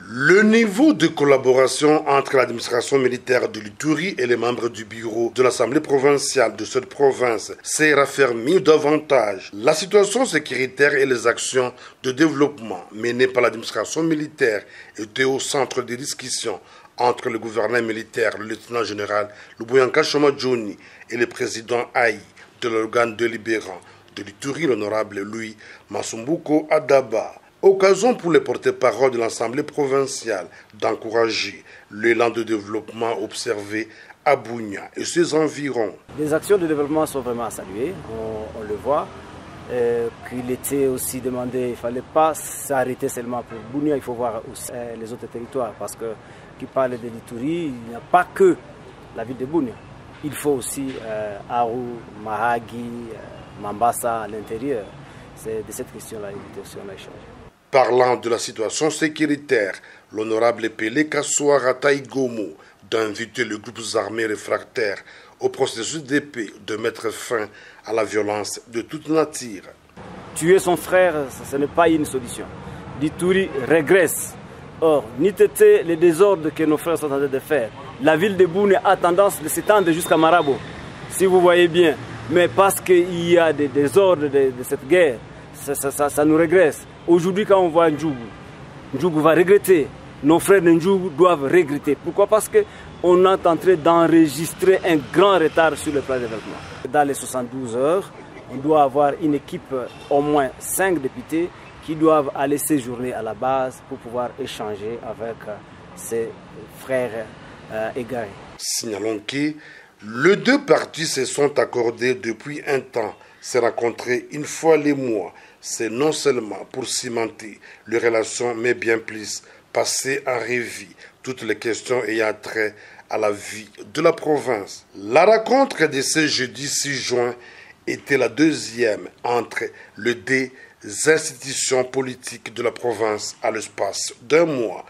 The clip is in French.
Le niveau de collaboration entre l'administration militaire de l'Ituri et les membres du bureau de l'Assemblée provinciale de cette province s'est raffermi davantage. La situation sécuritaire et les actions de développement menées par l'administration militaire étaient au centre des discussions entre le gouverneur militaire, le lieutenant-général Luboyanka Shomadjoni, et le président Aïe de l'organe délibérant de l'Ituri, l'honorable Louis Masumbuko Adaba. Occasion pour les porte-parole de l'Assemblée provinciale d'encourager l'élan de développement observé à Bunia et ses environs. Les actions de développement sont vraiment à saluer, on le voit. Qu'il était aussi demandé, il ne fallait pas s'arrêter seulement pour Bunia, il faut voir aussi les autres territoires, parce que qui parle de l'Ituri, il n'y a pas que la ville de Bunia. Il faut aussi Aru, Mahagi, Mambasa à l'intérieur. C'est de cette question-là qu'on a échangé. Parlant de la situation sécuritaire, l'honorable Pelé Kassoara Taïgomo d'inviter les groupes armés réfractaires au processus de paix de mettre fin à la violence de toute nature. Tuer son frère, ce n'est pas une solution. L'Ituri régresse. Or, n'était les désordres que nos frères sont en train de faire. La ville de Bunia a tendance de s'étendre jusqu'à Marabo, si vous voyez bien. Mais parce qu'il y a des désordres de cette guerre, ça nous régresse. Aujourd'hui, quand on voit Ndjougou va regretter. Nos frères de Ndjougou doivent regretter. Pourquoi? Parce qu'on est en train d'enregistrer un grand retard sur le plan de développement. Dans les 72 heures, on doit avoir une équipe, au moins 5 députés, qui doivent aller séjourner à la base pour pouvoir échanger avec ses frères égarés. Signalons que les deux parties se sont accordées depuis un temps, se rencontrer une fois les mois. C'est non seulement pour cimenter les relations, mais bien plus passer en revue toutes les questions ayant trait à la vie de la province. La rencontre de ce jeudi 6 juin était la deuxième entre les deux institutions politiques de la province à l'espace d'un mois.